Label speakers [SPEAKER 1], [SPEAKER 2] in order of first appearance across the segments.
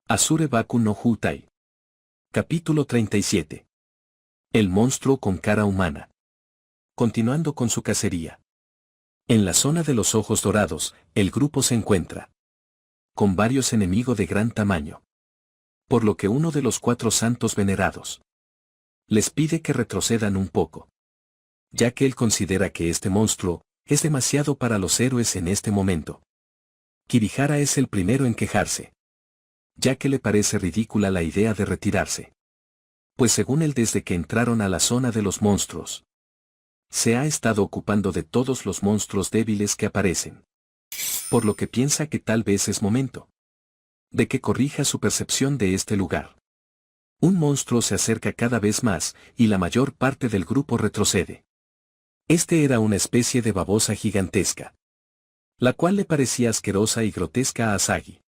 [SPEAKER 1] Asure Baku no Hutai. Capítulo 37. El monstruo con cara humana. Continuando con su cacería. En la zona de los ojos dorados, el grupo se encuentra con varios enemigos de gran tamaño. Por lo que uno de los 4 santos venerados les pide que retrocedan un poco, ya que él considera que este monstruo es demasiado para los héroes en este momento. Kirihara es el primero en quejarse, ya que le parece ridícula la idea de retirarse. Pues según él, desde que entraron a la zona de los monstruos, se ha estado ocupando de todos los monstruos débiles que aparecen. Por lo que piensa que tal vez es momento de que corrija su percepción de este lugar. Un monstruo se acerca cada vez más, y la mayor parte del grupo retrocede. Este era una especie de babosa gigantesca, la cual le parecía asquerosa y grotesca a Asagi.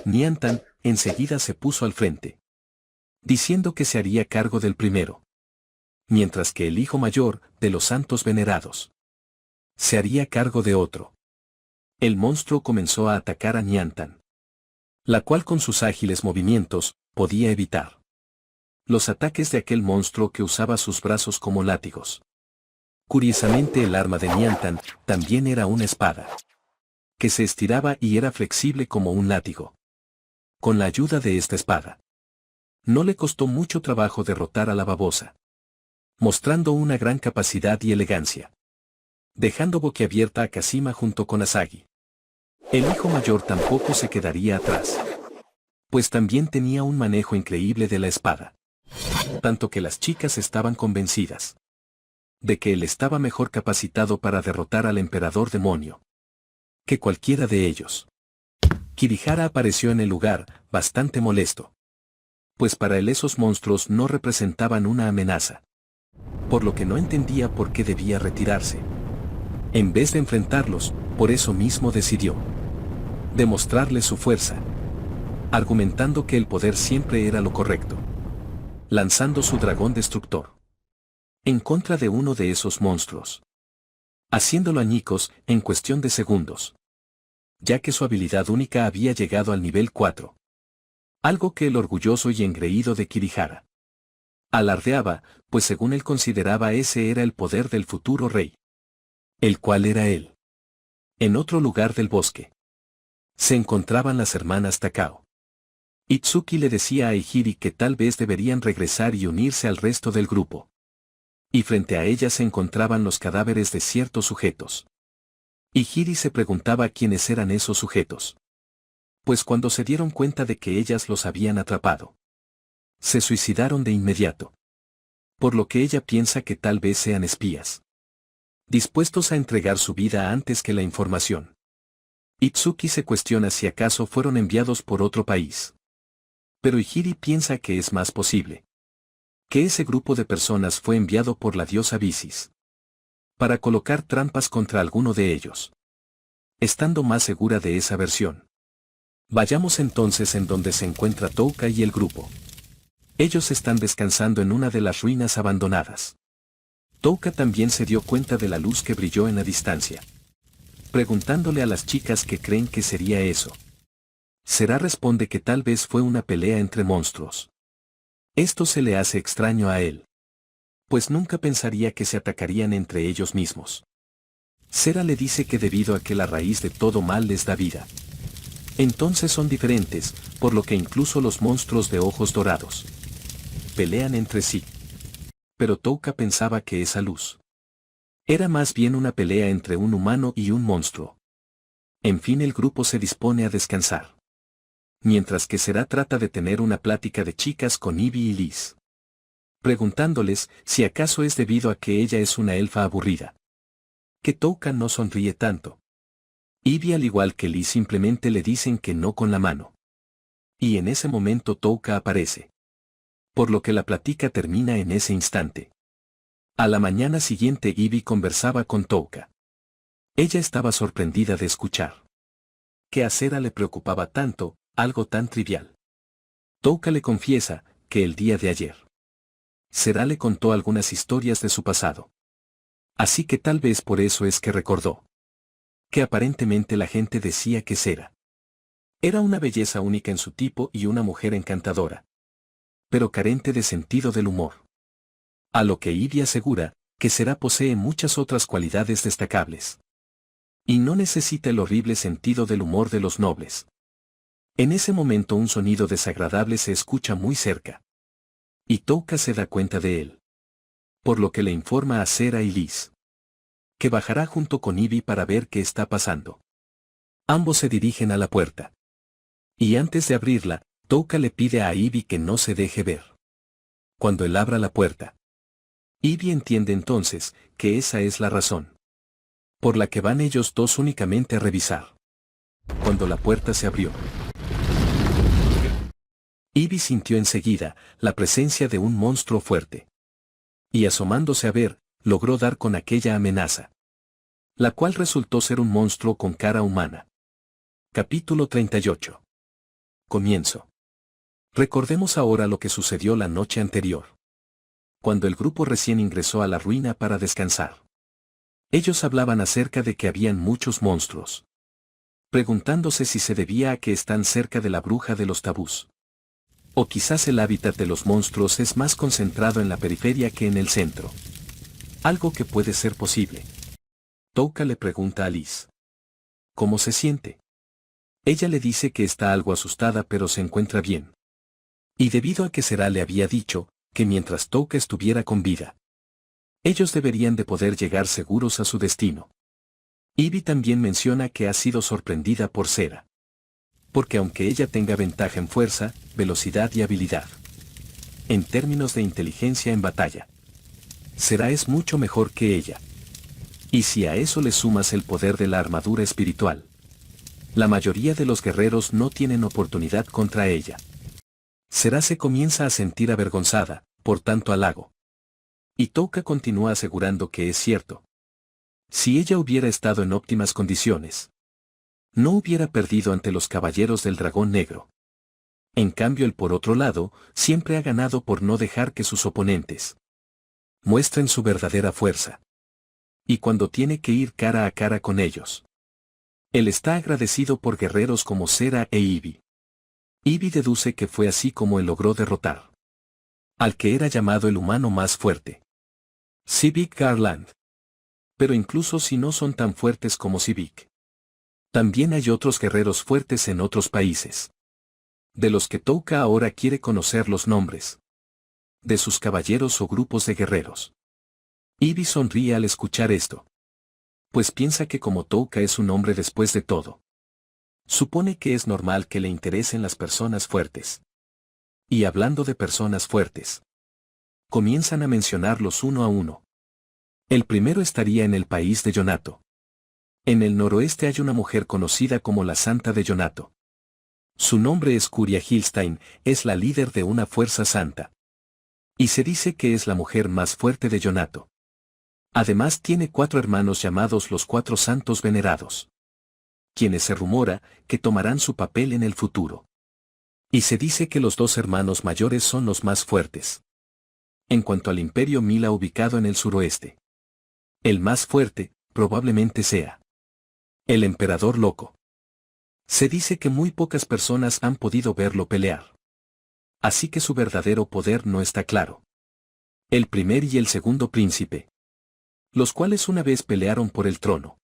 [SPEAKER 1] Niantan enseguida se puso al frente, diciendo que se haría cargo del primero, mientras que el hijo mayor de los santos venerados se haría cargo de otro. El monstruo comenzó a atacar a Niantan, la cual con sus ágiles movimientos podía evitar los ataques de aquel monstruo que usaba sus brazos como látigos. Curiosamente, el arma de Niantan también era una espada, que se estiraba y era flexible como un látigo. Con la ayuda de esta espada, no le costó mucho trabajo derrotar a la babosa, mostrando una gran capacidad y elegancia, dejando boquiabierta a Kashima junto con Asagi. El hijo mayor tampoco se quedaría atrás, pues también tenía un manejo increíble de la espada, tanto que las chicas estaban convencidas de que él estaba mejor capacitado para derrotar al emperador demonio que cualquiera de ellos. Kirihara apareció en el lugar, bastante molesto, pues para él esos monstruos no representaban una amenaza, por lo que no entendía por qué debía retirarse. En vez de enfrentarlos, por eso mismo decidió demostrarles su fuerza, argumentando que el poder siempre era lo correcto, lanzando su dragón destructor en contra de uno de esos monstruos, haciéndolo añicos en cuestión de segundos, ya que su habilidad única había llegado al nivel 4. Algo que el orgulloso y engreído de Kirihara alardeaba, pues según él consideraba ese era el poder del futuro rey, el cual era él. En otro lugar del bosque se encontraban las hermanas Takao. Itsuki le decía a Ihiri que tal vez deberían regresar y unirse al resto del grupo. Y frente a ellas se encontraban los cadáveres de ciertos sujetos. Ihiri se preguntaba quiénes eran esos sujetos, pues cuando se dieron cuenta de que ellas los habían atrapado, se suicidaron de inmediato. Por lo que ella piensa que tal vez sean espías, dispuestos a entregar su vida antes que la información. Itsuki se cuestiona si acaso fueron enviados por otro país. Pero Ihiri piensa que es más posible que ese grupo de personas fue enviado por la diosa Bisis para colocar trampas contra alguno de ellos. Estando más segura de esa versión, vayamos entonces en donde se encuentra Touka y el grupo. Ellos están descansando en una de las ruinas abandonadas. Touka también se dio cuenta de la luz que brilló en la distancia, preguntándole a las chicas qué creen que sería eso. Sera responde que tal vez fue una pelea entre monstruos. Esto se le hace extraño a él, pues nunca pensaría que se atacarían entre ellos mismos. Sera le dice que debido a que la raíz de todo mal les da vida, entonces son diferentes, por lo que incluso los monstruos de ojos dorados pelean entre sí. Pero Touka pensaba que esa luz era más bien una pelea entre un humano y un monstruo. En fin, el grupo se dispone a descansar, mientras que Sera trata de tener una plática de chicas con Ivy y Liz, preguntándoles si acaso es debido a que ella es una elfa aburrida que Touka no sonríe tanto. Ivy al igual que Liz simplemente le dicen que no con la mano. Y en ese momento Touka aparece, por lo que la plática termina en ese instante. A la mañana siguiente Ivy conversaba con Touka. Ella estaba sorprendida de escuchar que a Sera le preocupaba tanto algo tan trivial. Touka le confiesa que el día de ayer Sera le contó algunas historias de su pasado. Así que tal vez por eso es que recordó que aparentemente la gente decía que Sera Era una belleza única en su tipo y una mujer encantadora, pero carente de sentido del humor. A lo que Ivy asegura, que Sera posee muchas otras cualidades destacables. Y no necesita el horrible sentido del humor de los nobles. En ese momento un sonido desagradable se escucha muy cerca. Y Touka se da cuenta de él. Por lo que le informa a Sera y Liz, que bajará junto con Ivy para ver qué está pasando. Ambos se dirigen a la puerta. Y antes de abrirla, Touka le pide a Ivy que no se deje ver. Cuando él abra la puerta, Ivy entiende entonces que esa es la razón por la que van ellos dos únicamente a revisar. Cuando la puerta se abrió, Ivy sintió enseguida la presencia de un monstruo fuerte. Y asomándose a ver, logró dar con aquella amenaza, la cual resultó ser un monstruo con cara humana. Capítulo 38. Comienzo. Recordemos ahora lo que sucedió la noche anterior, cuando el grupo recién ingresó a la ruina para descansar. Ellos hablaban acerca de que habían muchos monstruos, preguntándose si se debía a que están cerca de la bruja de los tabús. O quizás el hábitat de los monstruos es más concentrado en la periferia que en el centro. Algo que puede ser posible. Touka le pregunta a Liz ¿cómo se siente? Ella le dice que está algo asustada pero se encuentra bien. Y debido a que Sera le había dicho que mientras Touka estuviera con vida, ellos deberían de poder llegar seguros a su destino. Ivy también menciona que ha sido sorprendida por Sera, porque aunque ella tenga ventaja en fuerza, velocidad y habilidad, en términos de inteligencia en batalla, Sera es mucho mejor que ella. Y si a eso le sumas el poder de la armadura espiritual, la mayoría de los guerreros no tienen oportunidad contra ella. Sera se comienza a sentir avergonzada, por tanto halago. Y Touka continúa asegurando que es cierto. Si ella hubiera estado en óptimas condiciones, no hubiera perdido ante los caballeros del dragón negro. En cambio él por otro lado, siempre ha ganado por no dejar que sus oponentes muestren su verdadera fuerza. Y cuando tiene que ir cara a cara con ellos, él está agradecido por guerreros como Sera e Ivy. Ivy deduce que fue así como él logró derrotar al que era llamado el humano más fuerte, Civic Garland. Pero incluso si no son tan fuertes como Civic, también hay otros guerreros fuertes en otros países, de los que Touka ahora quiere conocer los nombres de sus caballeros o grupos de guerreros. Ivy sonríe al escuchar esto, pues piensa que como Touka es un hombre después de todo, supone que es normal que le interesen las personas fuertes. Y hablando de personas fuertes, comienzan a mencionarlos uno a uno. El primero estaría en el país de Yonato. En el noroeste hay una mujer conocida como la Santa de Yonato. Su nombre es Curia Hilstein, es la líder de una fuerza santa. Y se dice que es la mujer más fuerte de Yonato. Además tiene 4 hermanos llamados los 4 santos venerados, quienes se rumora que tomarán su papel en el futuro. Y se dice que los 2 hermanos mayores son los más fuertes. En cuanto al imperio Mila ubicado en el suroeste, el más fuerte, probablemente sea el emperador loco. Se dice que muy pocas personas han podido verlo pelear. Así que su verdadero poder no está claro. El primer y el segundo príncipe, los cuales una vez pelearon por el trono,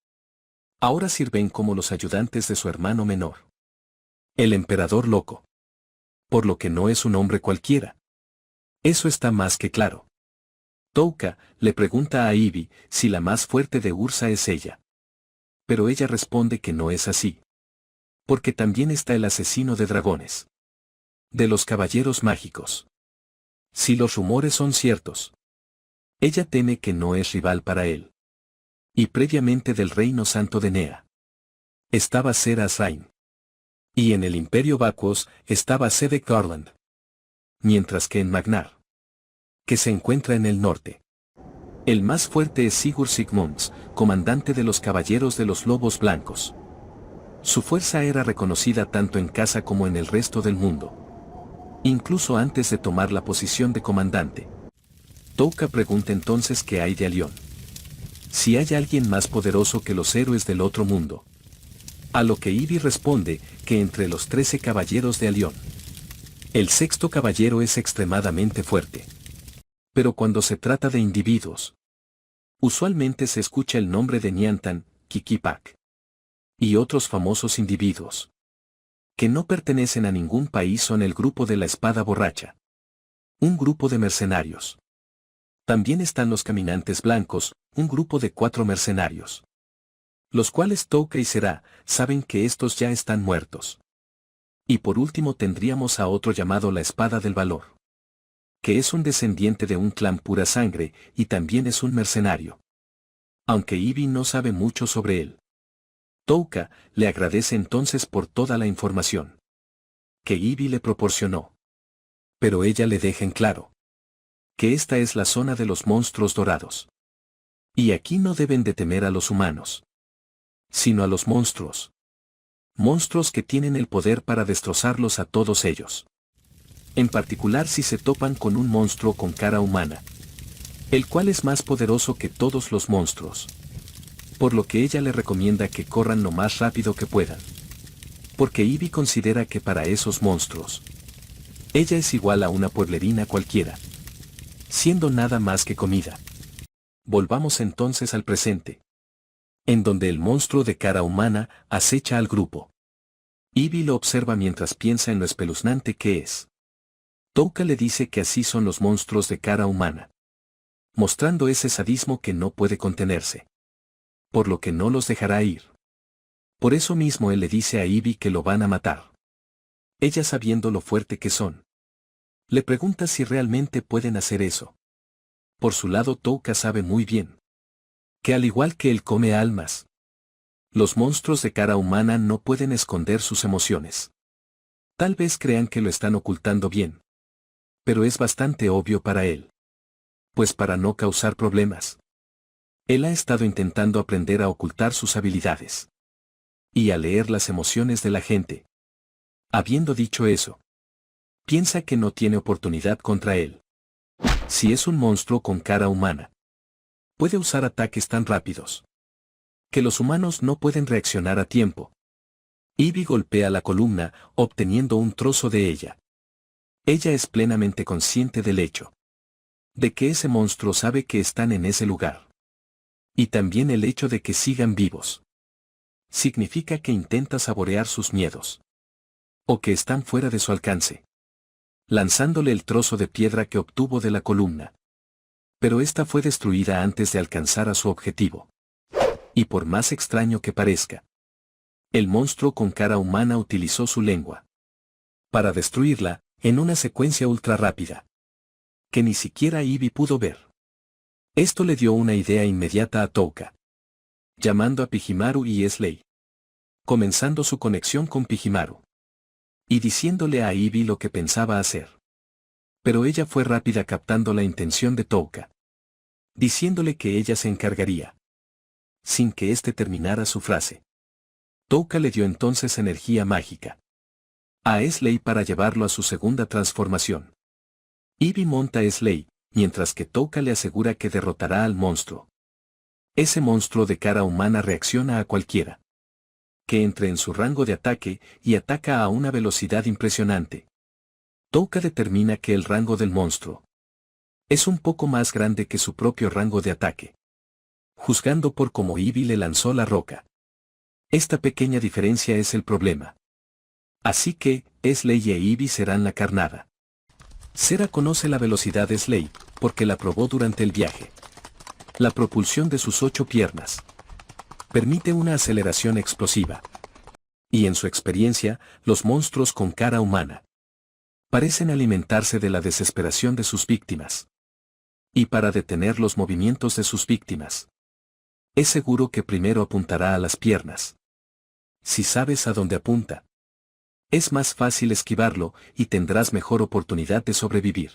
[SPEAKER 1] ahora sirven como los ayudantes de su hermano menor, el emperador loco. Por lo que no es un hombre cualquiera. Eso está más que claro. Touka le pregunta a Ivy si la más fuerte de Ursa es ella. Pero ella responde que no es así. Porque también está el asesino de dragones, de los caballeros mágicos. Si los rumores son ciertos, ella teme que no es rival para él. Y previamente del reino santo de Nea estaba Sera Azrain. Y en el imperio Vacuos estaba Cedric Garland. Mientras que en Magnar, que se encuentra en el norte, el más fuerte es Sigurd Sigmunds, comandante de los caballeros de los lobos blancos. Su fuerza era reconocida tanto en casa como en el resto del mundo, incluso antes de tomar la posición de comandante. Touka pregunta entonces qué hay de Alión. Si hay alguien más poderoso que los héroes del otro mundo. A lo que Ivy responde que entre los 13 caballeros de Alión, el sexto caballero es extremadamente fuerte. Pero cuando se trata de individuos, usualmente se escucha el nombre de Niantan, Kikipak y otros famosos individuos que no pertenecen a ningún país son el grupo de la espada borracha. Un grupo de mercenarios. También están los caminantes blancos, un grupo de 4 mercenarios. Los cuales Touka y Será saben que estos ya están muertos. Y por último tendríamos a otro llamado la espada del valor, que es un descendiente de un clan pura sangre y también es un mercenario. Aunque Ivy no sabe mucho sobre él. Touka le agradece entonces por toda la información que Ivy le proporcionó. Pero ella le deja en claro que esta es la zona de los monstruos dorados. Y aquí no deben de temer a los humanos, sino a los monstruos. Monstruos que tienen el poder para destrozarlos a todos ellos. En particular si se topan con un monstruo con cara humana, el cual es más poderoso que todos los monstruos. Por lo que ella le recomienda que corran lo más rápido que puedan. Porque Ivy considera que para esos monstruos, ella es igual a una pueblerina cualquiera, siendo nada más que comida. Volvamos entonces al presente, en donde el monstruo de cara humana acecha al grupo. Ivy lo observa mientras piensa en lo espeluznante que es. Touka le dice que así son los monstruos de cara humana, mostrando ese sadismo que no puede contenerse, por lo que no los dejará ir. Por eso mismo él le dice a Ivy que lo van a matar. Ella sabiendo lo fuerte que son, le pregunta si realmente pueden hacer eso. Por su lado Touka sabe muy bien que al igual que él come almas, los monstruos de cara humana no pueden esconder sus emociones. Tal vez crean que lo están ocultando bien, pero es bastante obvio para él. Pues para no causar problemas, él ha estado intentando aprender a ocultar sus habilidades y a leer las emociones de la gente. Habiendo dicho eso, piensa que no tiene oportunidad contra él. Si es un monstruo con cara humana, puede usar ataques tan rápidos que los humanos no pueden reaccionar a tiempo. Ivy golpea la columna, obteniendo un trozo de ella. Ella es plenamente consciente del hecho de que ese monstruo sabe que están en ese lugar. Y también el hecho de que sigan vivos significa que intenta saborear sus miedos, o que están fuera de su alcance, lanzándole el trozo de piedra que obtuvo de la columna. Pero esta fue destruida antes de alcanzar a su objetivo. Y por más extraño que parezca, el monstruo con cara humana utilizó su lengua para destruirla, en una secuencia ultra rápida, que ni siquiera Ivy pudo ver. Esto le dio una idea inmediata a Touka, llamando a Pijimaru y Slay, comenzando su conexión con Pijimaru, y diciéndole a Ivy lo que pensaba hacer. Pero ella fue rápida captando la intención de Touka, diciéndole que ella se encargaría, sin que éste terminara su frase. Touka le dio entonces energía mágica a Slay para llevarlo a su segunda transformación. Ivy monta a Slay, mientras que Touka le asegura que derrotará al monstruo. Ese monstruo de cara humana reacciona a cualquiera que entre en su rango de ataque y ataca a una velocidad impresionante. Touka determina que el rango del monstruo es un poco más grande que su propio rango de ataque, juzgando por cómo Ivy le lanzó la roca. Esta pequeña diferencia es el problema. Así que, Slay e Ivy serán la carnada. Sera conoce la velocidad de Slay, porque la probó durante el viaje. La propulsión de sus 8 piernas permite una aceleración explosiva. Y en su experiencia, los monstruos con cara humana parecen alimentarse de la desesperación de sus víctimas. Y para detener los movimientos de sus víctimas, es seguro que primero apuntará a las piernas. Si sabes a dónde apunta, es más fácil esquivarlo y tendrás mejor oportunidad de sobrevivir.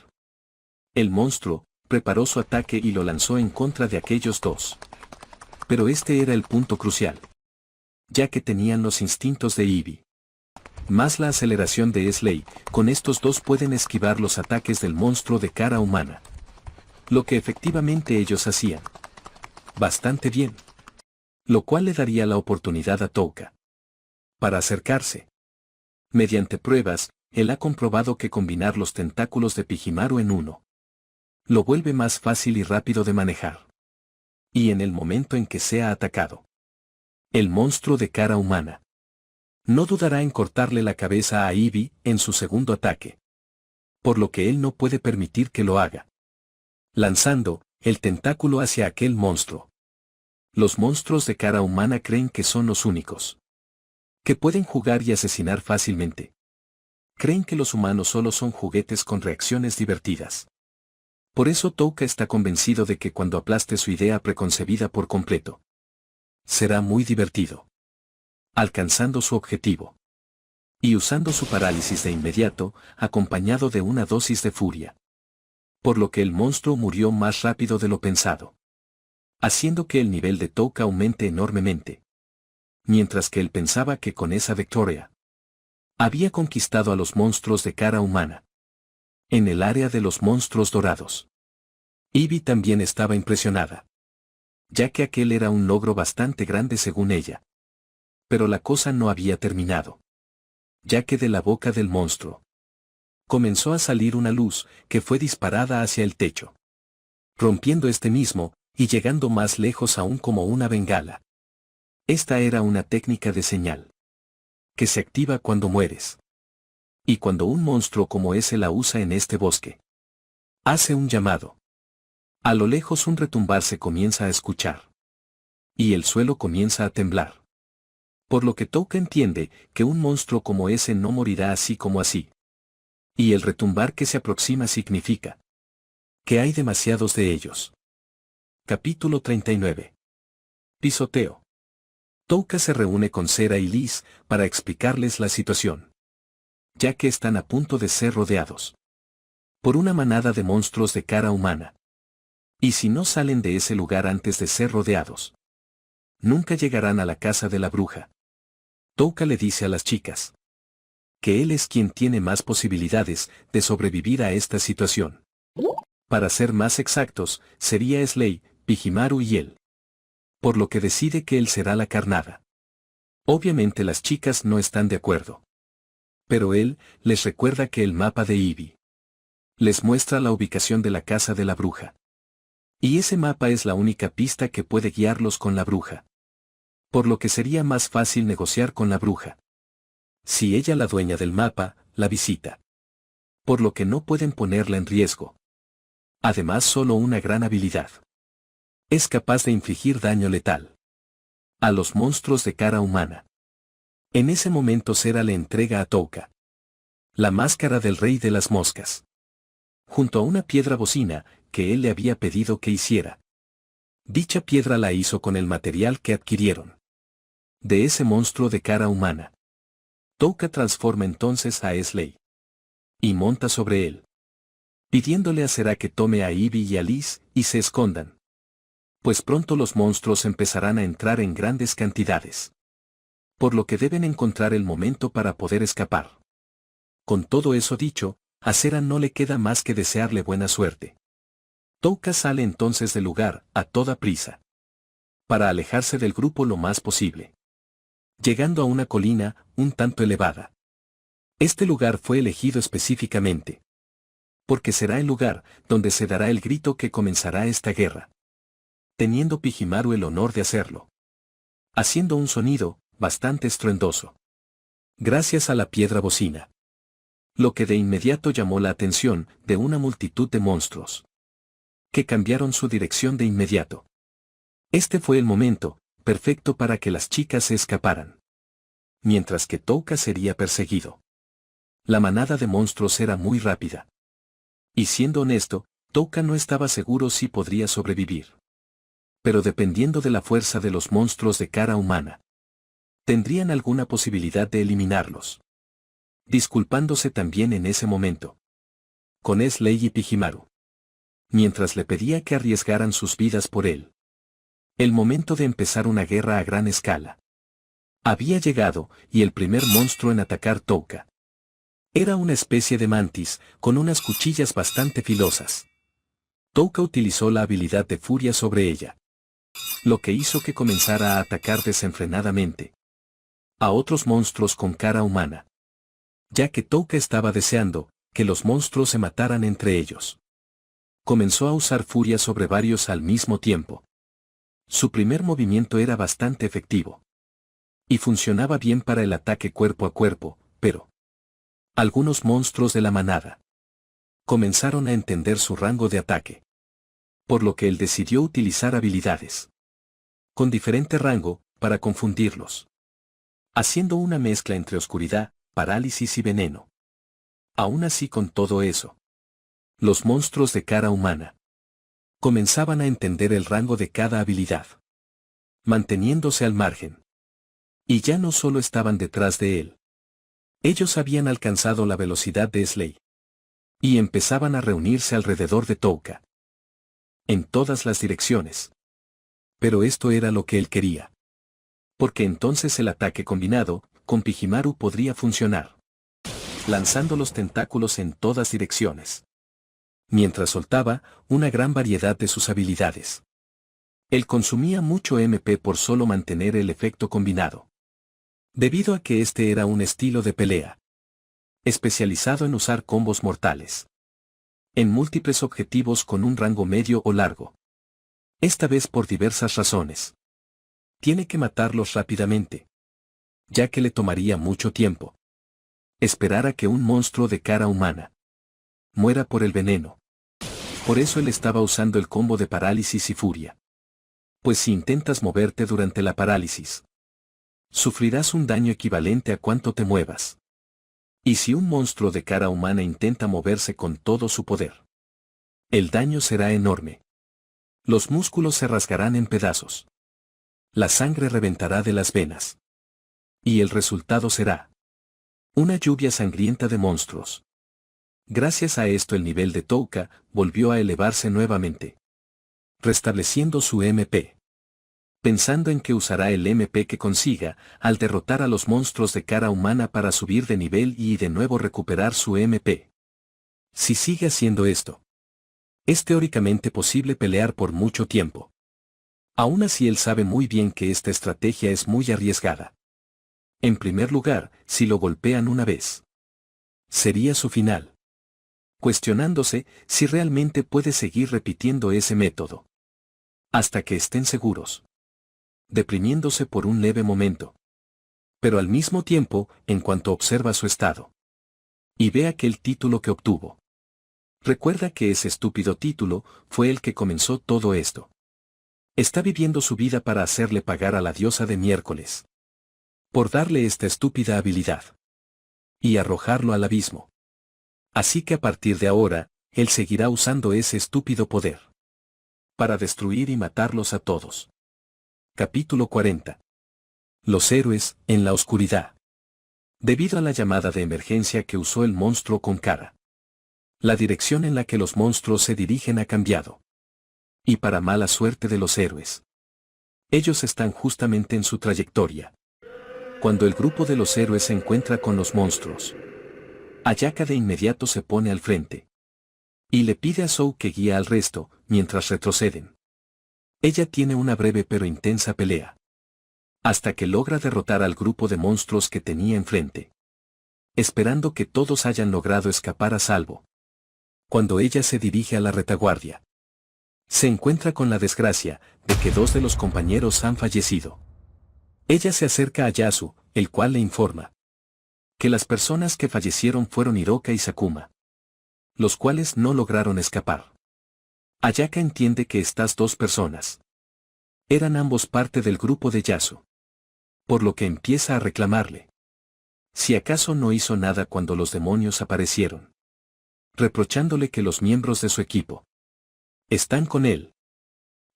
[SPEAKER 1] El monstruo preparó su ataque y lo lanzó en contra de aquellos dos. Pero este era el punto crucial, ya que tenían los instintos de Ivy, más la aceleración de Slay. Con estos dos pueden esquivar los ataques del monstruo de cara humana. Lo que efectivamente ellos hacían bastante bien, lo cual le daría la oportunidad a Touka para acercarse. Mediante pruebas, él ha comprobado que combinar los tentáculos de Pijimaru en uno lo vuelve más fácil y rápido de manejar. Y en el momento en que sea atacado, el monstruo de cara humana no dudará en cortarle la cabeza a Eevee en su segundo ataque. Por lo que él no puede permitir que lo haga, lanzando el tentáculo hacia aquel monstruo. Los monstruos de cara humana creen que son los únicos que pueden jugar y asesinar fácilmente. Creen que los humanos solo son juguetes con reacciones divertidas. Por eso Touka está convencido de que cuando aplaste su idea preconcebida por completo, será muy divertido, alcanzando su objetivo y usando su parálisis de inmediato, acompañado de una dosis de furia. Por lo que el monstruo murió más rápido de lo pensado, haciendo que el nivel de Touka aumente enormemente. Mientras que él pensaba que con esa victoria había conquistado a los monstruos de cara humana. En el área de los monstruos dorados, Eevee también estaba impresionada, ya que aquel era un logro bastante grande según ella. Pero la cosa no había terminado, ya que de la boca del monstruo comenzó a salir una luz que fue disparada hacia el techo, rompiendo este mismo y llegando más lejos aún como una bengala. Esta era una técnica de señal que se activa cuando mueres. Y cuando un monstruo como ese la usa en este bosque, hace un llamado. A lo lejos un retumbar se comienza a escuchar. Y el suelo comienza a temblar. Por lo que Touka entiende que un monstruo como ese no morirá así como así. Y el retumbar que se aproxima significa que hay demasiados de ellos. Capítulo 39. Pisoteo. Touka se reúne con Sera y Liz para explicarles la situación, ya que están a punto de ser rodeados por una manada de monstruos de cara humana. Y si no salen de ese lugar antes de ser rodeados, nunca llegarán a la casa de la bruja. Touka le dice a las chicas que él es quien tiene más posibilidades de sobrevivir a esta situación. Para ser más exactos, sería Slay, Pijimaru y él. Por lo que decide que él será la carnada. Obviamente las chicas no están de acuerdo. Pero él les recuerda que el mapa de Eevee les muestra la ubicación de la casa de la bruja. Y ese mapa es la única pista que puede guiarlos con la bruja. Por lo que sería más fácil negociar con la bruja si ella, la dueña del mapa, la visita. Por lo que no pueden ponerla en riesgo. Además, solo una gran habilidad es capaz de infligir daño letal a los monstruos de cara humana. En ese momento Sera le entrega a Touka la máscara del rey de las moscas, junto a una piedra bocina que él le había pedido que hiciera. Dicha piedra la hizo con el material que adquirieron de ese monstruo de cara humana. Touka transforma entonces a Slay y monta sobre él, pidiéndole a Sera que tome a Eevee y a Liz y se escondan, pues pronto los monstruos empezarán a entrar en grandes cantidades, por lo que deben encontrar el momento para poder escapar. Con todo eso dicho, a Sera no le queda más que desearle buena suerte. Touka sale entonces del lugar, a toda prisa, para alejarse del grupo lo más posible. Llegando a una colina, un tanto elevada. Este lugar fue elegido específicamente porque será el lugar donde se dará el grito que comenzará esta guerra, teniendo Pijimaru el honor de hacerlo, haciendo un sonido bastante estruendoso, gracias a la piedra bocina. Lo que de inmediato llamó la atención de una multitud de monstruos, que cambiaron su dirección de inmediato. Este fue el momento perfecto para que las chicas se escaparan, mientras que Touka sería perseguido. La manada de monstruos era muy rápida. Y siendo honesto, Touka no estaba seguro si podría sobrevivir. Pero dependiendo de la fuerza de los monstruos de cara humana, tendrían alguna posibilidad de eliminarlos. Disculpándose también en ese momento con Slay y Pijimaru, mientras le pedía que arriesgaran sus vidas por él. El momento de empezar una guerra a gran escala había llegado, y el primer monstruo en atacar Touka era una especie de mantis, con unas cuchillas bastante filosas. Touka utilizó la habilidad de furia sobre ella, lo que hizo que comenzara a atacar desenfrenadamente. a otros monstruos con cara humana. Ya que Touka estaba deseando que los monstruos se mataran entre ellos. Comenzó a usar furia sobre varios al mismo tiempo. Su primer movimiento era bastante efectivo. Y funcionaba bien para el ataque cuerpo a cuerpo, pero algunos monstruos de la manada comenzaron a entender su rango de ataque. Por lo que él decidió utilizar habilidades con diferente rango para confundirlos. Haciendo una mezcla entre oscuridad, parálisis y veneno. Aún así, con todo eso, los monstruos de cara humana comenzaban a entender el rango de cada habilidad, manteniéndose al margen. Y ya no solo estaban detrás de él. Ellos habían alcanzado la velocidad de Slay. Y empezaban a reunirse alrededor de Touka. En todas las direcciones. Pero esto era lo que él quería. Porque entonces el ataque combinado con Pijimaru podría funcionar. Lanzando los tentáculos en todas direcciones. Mientras soltaba una gran variedad de sus habilidades. Él consumía mucho MP por solo mantener el efecto combinado. Debido a que este era un estilo de pelea especializado en usar combos mortales en múltiples objetivos con un rango medio o largo. Esta vez por diversas razones. Tiene que matarlos rápidamente, ya que le tomaría mucho tiempo esperar a que un monstruo de cara humana muera por el veneno. Por eso él estaba usando el combo de parálisis y furia. Pues si intentas moverte durante la parálisis, sufrirás un daño equivalente a cuánto te muevas. Y si un monstruo de cara humana intenta moverse con todo su poder, el daño será enorme. Los músculos se rasgarán en pedazos. La sangre reventará de las venas. Y el resultado será una lluvia sangrienta de monstruos. Gracias a esto el nivel de Touka volvió a elevarse nuevamente, restableciendo su MP. Pensando en que usará el MP que consiga al derrotar a los monstruos de cara humana para subir de nivel y de nuevo recuperar su MP. Si sigue haciendo esto, es teóricamente posible pelear por mucho tiempo. Aún así él sabe muy bien que esta estrategia es muy arriesgada. En primer lugar, si lo golpean una vez, sería su final. Cuestionándose si realmente puede seguir repitiendo ese método. Hasta que estén seguros. Deprimiéndose por un leve momento. Pero al mismo tiempo, en cuanto observa su estado. Y ve aquel título que obtuvo. Recuerda que ese estúpido título fue el que comenzó todo esto. Está viviendo su vida para hacerle pagar a la diosa de miércoles. Por darle esta estúpida habilidad. Y arrojarlo al abismo. Así que a partir de ahora, él seguirá usando ese estúpido poder. Para destruir y matarlos a todos. Capítulo 40. Los héroes, en la oscuridad. Debido a la llamada de emergencia que usó el monstruo con cara. La dirección en la que los monstruos se dirigen ha cambiado. Y para mala suerte de los héroes. Ellos están justamente en su trayectoria. Cuando el grupo de los héroes se encuentra con los monstruos, Ayaka de inmediato se pone al frente. Y le pide a Zou que guíe al resto, mientras retroceden. Ella tiene una breve pero intensa pelea. Hasta que logra derrotar al grupo de monstruos que tenía enfrente. Esperando que todos hayan logrado escapar a salvo. Cuando ella se dirige a la retaguardia, se encuentra con la desgracia de que dos de los compañeros han fallecido. Ella se acerca a Yasu, el cual le informa que las personas que fallecieron fueron Hiroka y Sakuma, los cuales no lograron escapar. Ayaka entiende que estas dos personas eran ambos parte del grupo de Yasu. Por lo que empieza a reclamarle. Si acaso no hizo nada cuando los demonios aparecieron. Reprochándole que los miembros de su equipo están con él.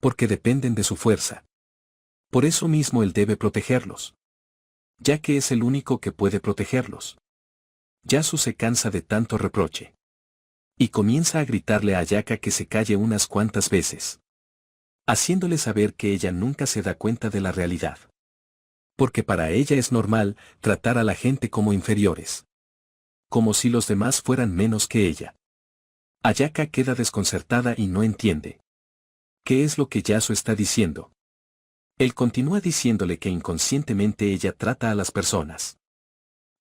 [SPEAKER 1] Porque dependen de su fuerza. Por eso mismo él debe protegerlos. Ya que es el único que puede protegerlos. Yasu se cansa de tanto reproche. Y comienza a gritarle a Ayaka que se calle unas cuantas veces. Haciéndole saber que ella nunca se da cuenta de la realidad. Porque para ella es normal tratar a la gente como inferiores. Como si los demás fueran menos que ella. Ayaka queda desconcertada y no entiende. ¿Qué es lo que Yasu está diciendo? Él continúa diciéndole que inconscientemente ella trata a las personas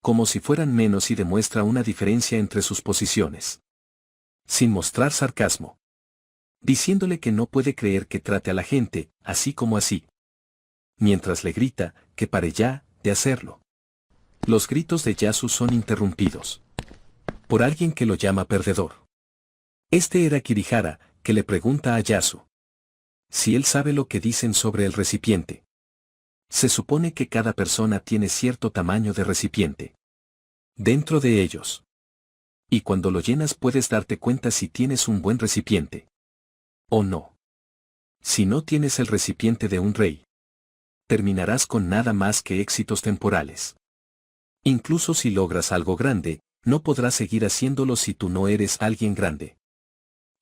[SPEAKER 1] como si fueran menos y demuestra una diferencia entre sus posiciones. Sin mostrar sarcasmo. Diciéndole que no puede creer que trate a la gente, así como así. Mientras le grita, que pare ya, de hacerlo. Los gritos de Yasu son interrumpidos. Por alguien que lo llama perdedor. Este era Kirihara, que le pregunta a Yasu si él sabe lo que dicen sobre el recipiente. Se supone que cada persona tiene cierto tamaño de recipiente dentro de ellos. Y cuando lo llenas puedes darte cuenta si tienes un buen recipiente o no. Si no tienes el recipiente de un rey, terminarás con nada más que éxitos temporales. Incluso si logras algo grande, no podrás seguir haciéndolo si tú no eres alguien grande.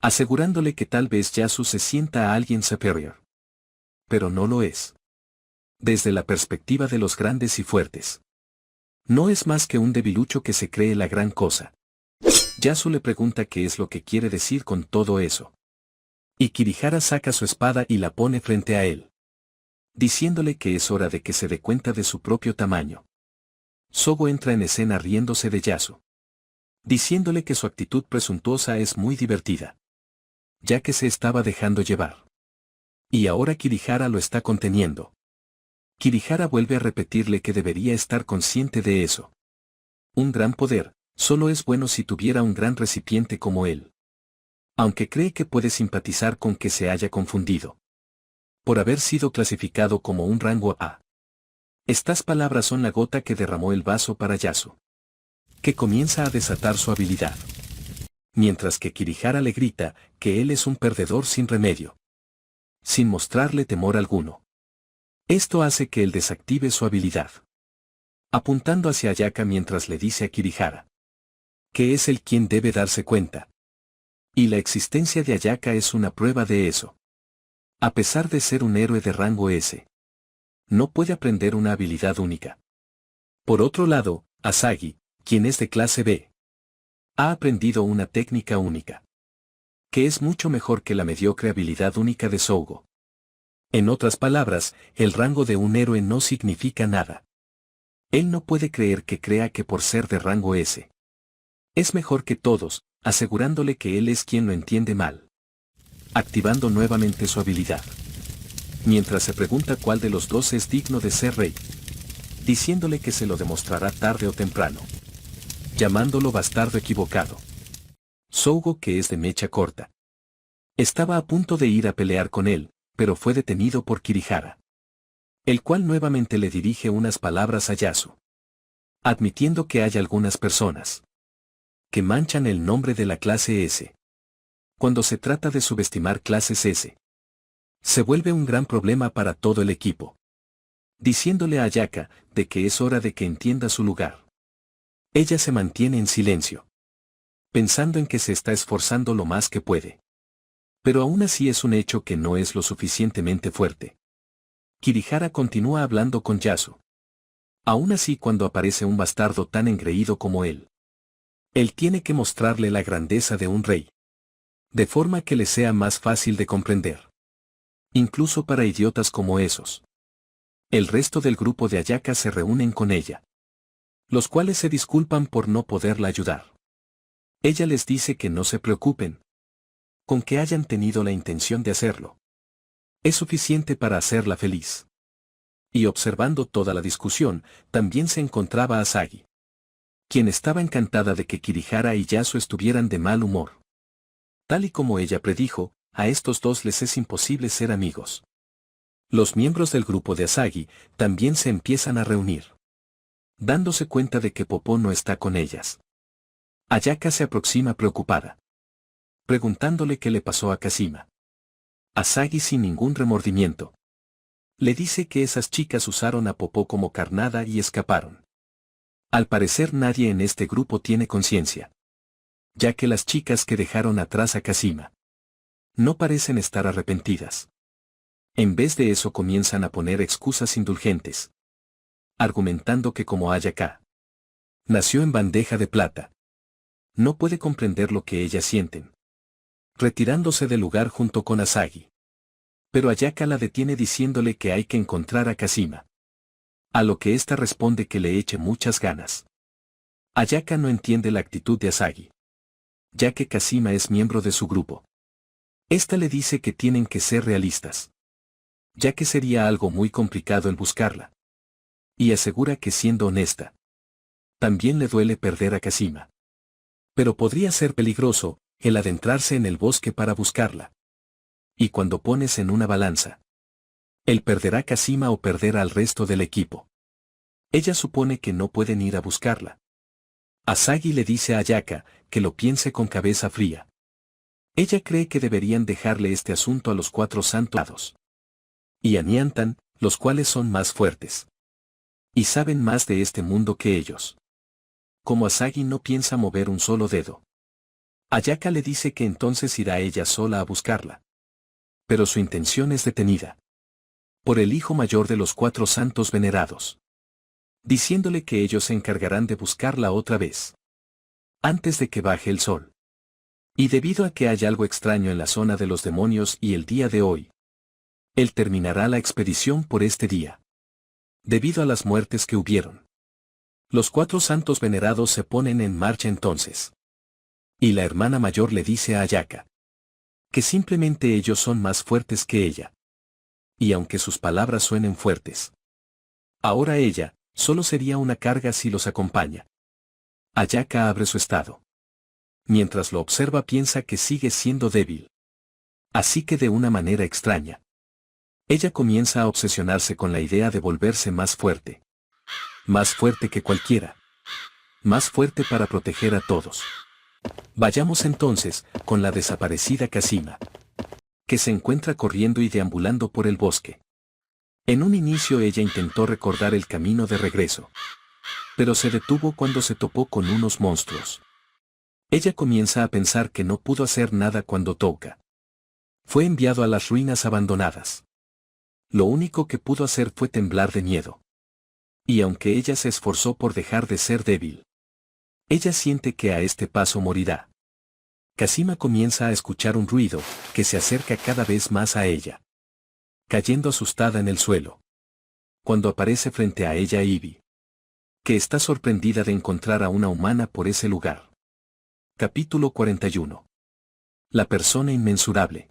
[SPEAKER 1] Asegurándole que tal vez Yasu se sienta a alguien superior. Pero no lo es. Desde la perspectiva de los grandes y fuertes. No es más que un debilucho que se cree la gran cosa. Yasu le pregunta qué es lo que quiere decir con todo eso. Y Kirihara saca su espada y la pone frente a él. Diciéndole que es hora de que se dé cuenta de su propio tamaño. Sogo entra en escena riéndose de Yasu. Diciéndole que su actitud presuntuosa es muy divertida. Ya que se estaba dejando llevar. Y ahora Kirihara lo está conteniendo. Kirihara vuelve a repetirle que debería estar consciente de eso. Un gran poder, solo es bueno si tuviera un gran recipiente como él. Aunque cree que puede simpatizar con que se haya confundido. Por haber sido clasificado como un rango A. Estas palabras son la gota que derramó el vaso para Yasu. Que comienza a desatar su habilidad. Mientras que Kirihara le grita que él es un perdedor sin remedio. Sin mostrarle temor alguno. Esto hace que él desactive su habilidad. Apuntando hacia Ayaka mientras le dice a Kirihara que es él quien debe darse cuenta. Y la existencia de Ayaka es una prueba de eso. A pesar de ser un héroe de rango S, no puede aprender una habilidad única. Por otro lado, Asagi, quien es de clase B, ha aprendido una técnica única. Que es mucho mejor que la mediocre habilidad única de Sougo. En otras palabras, el rango de un héroe no significa nada. Él no puede creer que crea que por ser de rango S. Es mejor que todos, asegurándole que él es quien lo entiende mal. Activando nuevamente su habilidad. Mientras se pregunta cuál de los dos es digno de ser rey. Diciéndole que se lo demostrará tarde o temprano. Llamándolo bastardo equivocado. Sougo, que es de mecha corta. Estaba a punto de ir a pelear con él, pero fue detenido por Kirihara. El cual nuevamente le dirige unas palabras a Yasu. Admitiendo que hay algunas personas que manchan el nombre de la clase S. Cuando se trata de subestimar clases S, se vuelve un gran problema para todo el equipo. Diciéndole a Ayaka de que es hora de que entienda su lugar. Ella se mantiene en silencio. Pensando en que se está esforzando lo más que puede. Pero aún así es un hecho que no es lo suficientemente fuerte. Kirihara continúa hablando con Yasu. Aún así cuando aparece un bastardo tan engreído como él tiene que mostrarle la grandeza de un rey. De forma que le sea más fácil de comprender. Incluso para idiotas como esos. El resto del grupo de Ayaka se reúnen con ella. Los cuales se disculpan por no poderla ayudar. Ella les dice que no se preocupen. Con que hayan tenido la intención de hacerlo. Es suficiente para hacerla feliz. Y observando toda la discusión, también se encontraba Asagi. Quien estaba encantada de que Kirihara y Yasu estuvieran de mal humor. Tal y como ella predijo, a estos dos les es imposible ser amigos. Los miembros del grupo de Asagi también se empiezan a reunir. Dándose cuenta de que Popó no está con ellas. Ayaka se aproxima preocupada. Preguntándole qué le pasó a Kashima. Asagi sin ningún remordimiento. Le dice que esas chicas usaron a Popó como carnada y escaparon. Al parecer nadie en este grupo tiene conciencia. Ya que las chicas que dejaron atrás a Kashima no parecen estar arrepentidas. En vez de eso comienzan a poner excusas indulgentes. Argumentando que como Ayaka nació en bandeja de plata. No puede comprender lo que ellas sienten. Retirándose del lugar junto con Asagi. Pero Ayaka la detiene diciéndole que hay que encontrar a Kazima. A lo que ésta responde que le eche muchas ganas. Ayaka no entiende la actitud de Asagi, ya que Kazima es miembro de su grupo. Esta le dice que tienen que ser realistas, ya que sería algo muy complicado el buscarla. Y asegura que siendo honesta, también le duele perder a Kazima. Pero podría ser peligroso el adentrarse en el bosque para buscarla. Y cuando pones en una balanza, él perderá a Kazima o perderá al resto del equipo. Ella supone que no pueden ir a buscarla. Asagi le dice a Ayaka que lo piense con cabeza fría. Ella cree que deberían dejarle este asunto a los 4 santos y a Niantan, los cuales son más fuertes y saben más de este mundo que ellos. Como Asagi no piensa mover un solo dedo, Ayaka le dice que entonces irá ella sola a buscarla. Pero su intención es detenida por el hijo mayor de los 4 santos venerados, diciéndole que ellos se encargarán de buscarla otra vez, antes de que baje el sol. Y debido a que hay algo extraño en la zona de los demonios y el día de hoy, él terminará la expedición por este día. Debido a las muertes que hubieron, los 4 santos venerados se ponen en marcha entonces. Y la hermana mayor le dice a Ayaka que simplemente ellos son más fuertes que ella. Y aunque sus palabras suenen fuertes, ahora ella solo sería una carga si los acompaña. Ayaka abre su estado. Mientras lo observa piensa que sigue siendo débil. Así que de una manera extraña, ella comienza a obsesionarse con la idea de volverse más fuerte. Más fuerte que cualquiera. Más fuerte para proteger a todos. Vayamos entonces con la desaparecida Kazima, que se encuentra corriendo y deambulando por el bosque. En un inicio ella intentó recordar el camino de regreso, pero se detuvo cuando se topó con unos monstruos. Ella comienza a pensar que no pudo hacer nada cuando Touka fue enviado a las ruinas abandonadas. Lo único que pudo hacer fue temblar de miedo. Y aunque ella se esforzó por dejar de ser débil, ella siente que a este paso morirá. Kazima comienza a escuchar un ruido que se acerca cada vez más a ella, cayendo asustada en el suelo. Cuando aparece frente a ella Ivy, que está sorprendida de encontrar a una humana por ese lugar. Capítulo 41. La persona inmensurable.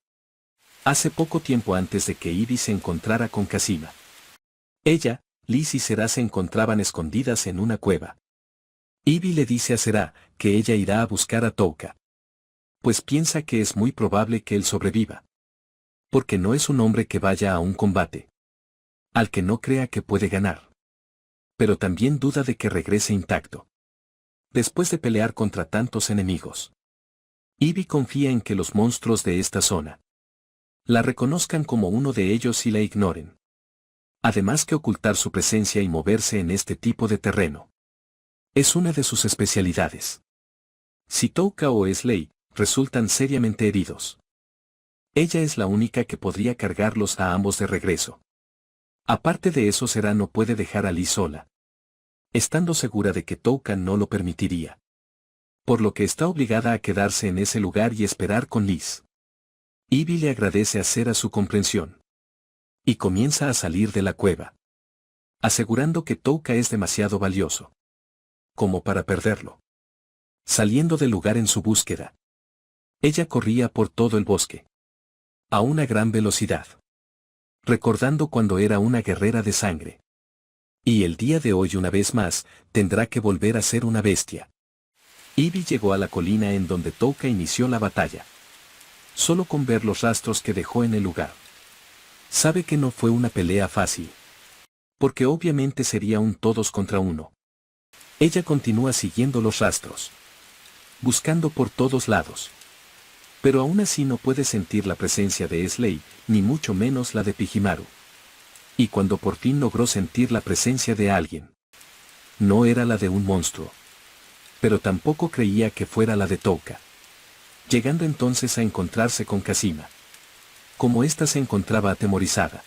[SPEAKER 1] Hace poco tiempo antes de que Ivy se encontrara con Kazima, ella, Liz y Será se encontraban escondidas en una cueva. Ivy le dice a Será que ella irá a buscar a Touka, pues piensa que es muy probable que él sobreviva. Porque no es un hombre que vaya a un combate al que no crea que puede ganar. Pero también duda de que regrese intacto, después de pelear contra tantos enemigos. Ivy confía en que los monstruos de esta zona la reconozcan como uno de ellos y la ignoren. Además que ocultar su presencia y moverse en este tipo de terreno es una de sus especialidades. Si Touka o Slay resultan seriamente heridos, ella es la única que podría cargarlos a ambos de regreso. Aparte de eso, Será no puede dejar a Liz sola, estando segura de que Touka no lo permitiría. Por lo que está obligada a quedarse en ese lugar y esperar con Liz. Ivy le agradece a Será su comprensión y comienza a salir de la cueva, asegurando que Touka es demasiado valioso como para perderlo. Saliendo del lugar en su búsqueda, ella corría por todo el bosque a una gran velocidad, recordando cuando era una guerrera de sangre. Y el día de hoy una vez más, tendrá que volver a ser una bestia. Ivy llegó a la colina en donde Touka inició la batalla. Solo con ver los rastros que dejó en el lugar, sabe que no fue una pelea fácil, porque obviamente sería un todos contra uno. Ella continúa siguiendo los rastros, buscando por todos lados. Pero aún así no puede sentir la presencia de Slay, ni mucho menos la de Pijimaru. Y cuando por fin logró sentir la presencia de alguien, no era la de un monstruo. Pero tampoco creía que fuera la de Touka. Llegando entonces a encontrarse con Kazima. Como ésta se encontraba atemorizada,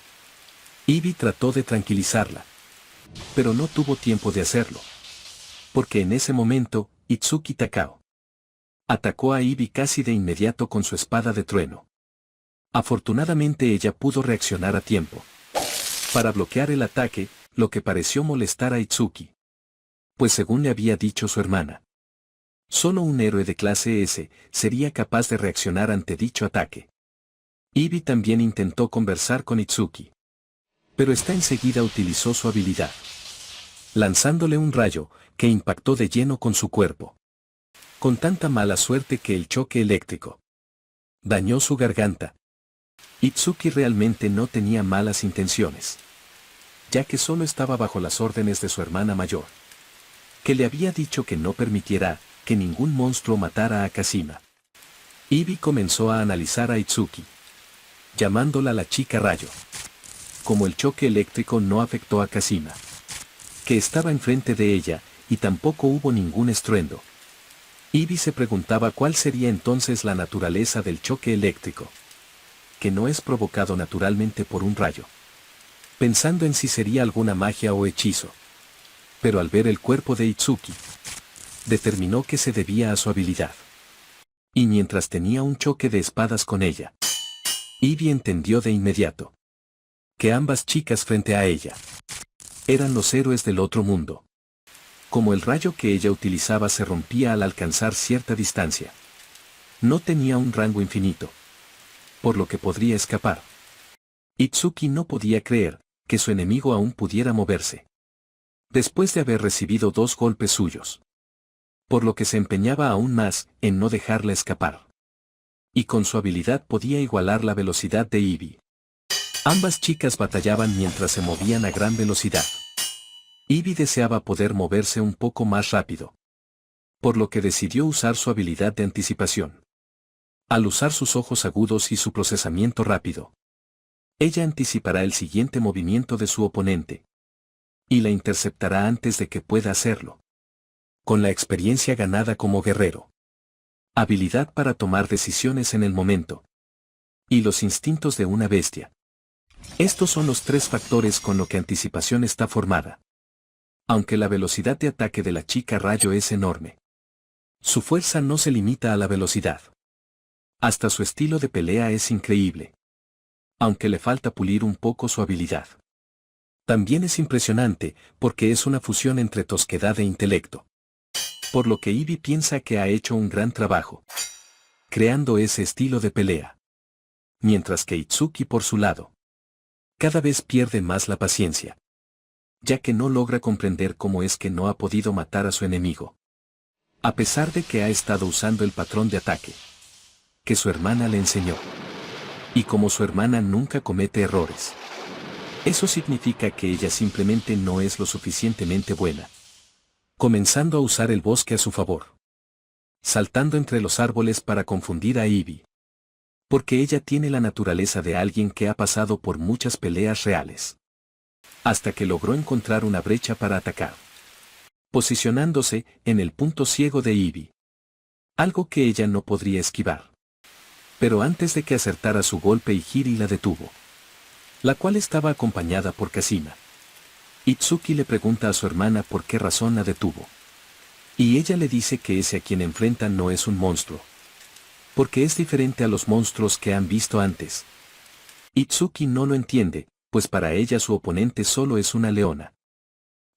[SPEAKER 1] Ivy trató de tranquilizarla, pero no tuvo tiempo de hacerlo. Porque en ese momento, Itsuki Takao atacó a Ivy casi de inmediato con su espada de trueno. Afortunadamente ella pudo reaccionar a tiempo para bloquear el ataque, lo que pareció molestar a Itsuki. Pues según le había dicho su hermana, solo un héroe de clase S sería capaz de reaccionar ante dicho ataque. Ibi también intentó conversar con Itsuki, pero esta enseguida utilizó su habilidad, lanzándole un rayo que impactó de lleno con su cuerpo, con tanta mala suerte que el choque eléctrico dañó su garganta. Itsuki realmente no tenía malas intenciones, ya que solo estaba bajo las órdenes de su hermana mayor, que le había dicho que no permitiera que ningún monstruo matara a Kashima. Ibi comenzó a analizar a Itsuki, llamándola la chica rayo. Como el choque eléctrico no afectó a Kashima, que estaba enfrente de ella, y tampoco hubo ningún estruendo, Ibi se preguntaba cuál sería entonces la naturaleza del choque eléctrico, que no es provocado naturalmente por un rayo, pensando en si sería alguna magia o hechizo. Pero al ver el cuerpo de Itsuki, determinó que se debía a su habilidad. Y mientras tenía un choque de espadas con ella, Ibi entendió de inmediato que ambas chicas frente a ella eran los héroes del otro mundo. Como el rayo que ella utilizaba se rompía al alcanzar cierta distancia, no tenía un rango infinito, por lo que podría escapar. Itsuki no podía creer que su enemigo aún pudiera moverse, después de haber recibido 2 golpes suyos, por lo que se empeñaba aún más en no dejarla escapar. Y con su habilidad podía igualar la velocidad de Ibi. Ambas chicas batallaban mientras se movían a gran velocidad. Ibi deseaba poder moverse un poco más rápido, por lo que decidió usar su habilidad de anticipación. Al usar sus ojos agudos y su procesamiento rápido, ella anticipará el siguiente movimiento de su oponente y la interceptará antes de que pueda hacerlo. Con la experiencia ganada como guerrero, habilidad para tomar decisiones en el momento y los instintos de una bestia. Estos son los 3 factores con los que anticipación está formada. Aunque la velocidad de ataque de la chica rayo es enorme, su fuerza no se limita a la velocidad. Hasta su estilo de pelea es increíble, aunque le falta pulir un poco su habilidad. También es impresionante porque es una fusión entre tosquedad e intelecto, por lo que Ibi piensa que ha hecho un gran trabajo creando ese estilo de pelea. Mientras que Itsuki por su lado, cada vez pierde más la paciencia, ya que no logra comprender cómo es que no ha podido matar a su enemigo, a pesar de que ha estado usando el patrón de ataque que su hermana le enseñó. Y como su hermana nunca comete errores, eso significa que ella simplemente no es lo suficientemente buena. Comenzando a usar el bosque a su favor, saltando entre los árboles para confundir a Ibi, porque ella tiene la naturaleza de alguien que ha pasado por muchas peleas reales, hasta que logró encontrar una brecha para atacar, posicionándose en el punto ciego de Ibi, algo que ella no podría esquivar. Pero antes de que acertara su golpe, Hiri la detuvo, la cual estaba acompañada por Kashima. Itsuki le pregunta a su hermana por qué razón la detuvo, y ella le dice que ese a quien enfrenta no es un monstruo, porque es diferente a los monstruos que han visto antes. Itsuki no lo entiende, pues para ella su oponente solo es una leona.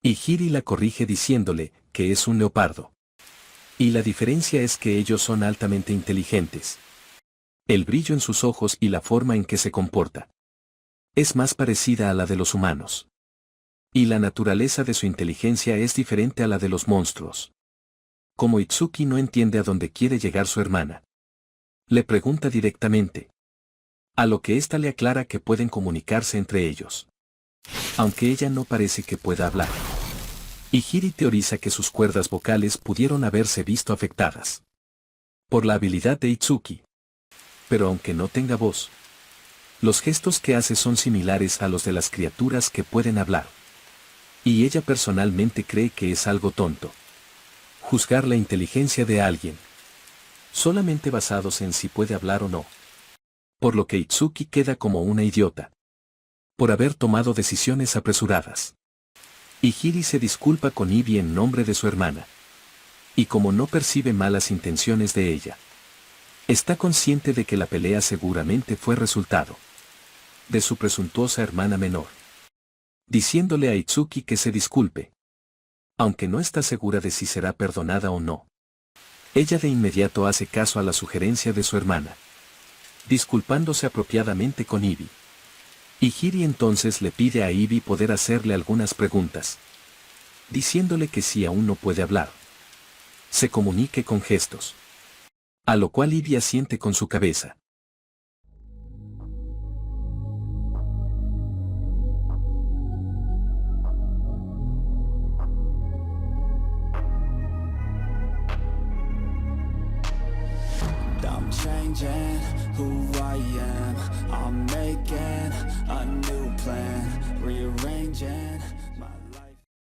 [SPEAKER 1] Y Hiri la corrige diciéndole que es un leopardo. Y la diferencia es que ellos son altamente inteligentes. El brillo en sus ojos y la forma en que se comporta es más parecida a la de los humanos. Y la naturaleza de su inteligencia es diferente a la de los monstruos. Como Itsuki no entiende a dónde quiere llegar su hermana, le pregunta directamente, a lo que ésta le aclara que pueden comunicarse entre ellos, aunque ella no parece que pueda hablar. Y Hiri teoriza que sus cuerdas vocales pudieron haberse visto afectadas por la habilidad de Itsuki. Pero aunque no tenga voz, los gestos que hace son similares a los de las criaturas que pueden hablar. Y ella personalmente cree que es algo tonto juzgar la inteligencia de alguien solamente basados en si puede hablar o no. Por lo que Itsuki queda como una idiota por haber tomado decisiones apresuradas. Y Hiri se disculpa con Ibi en nombre de su hermana. Y como no percibe malas intenciones de ella, Está consciente de que la pelea seguramente fue resultado de su presuntuosa hermana menor, diciéndole a Itsuki que se disculpe, aunque no está segura de si será perdonada o no. Ella de inmediato hace caso a la sugerencia de su hermana, disculpándose apropiadamente con Ibi. Y Hiri entonces le pide a Ibi poder hacerle algunas preguntas, diciéndole que si aún no puede hablar, se comunique con gestos. A lo cual Ibi asiente con su cabeza.
[SPEAKER 2] I'm changing who I am. I'm making a new plan, rearranging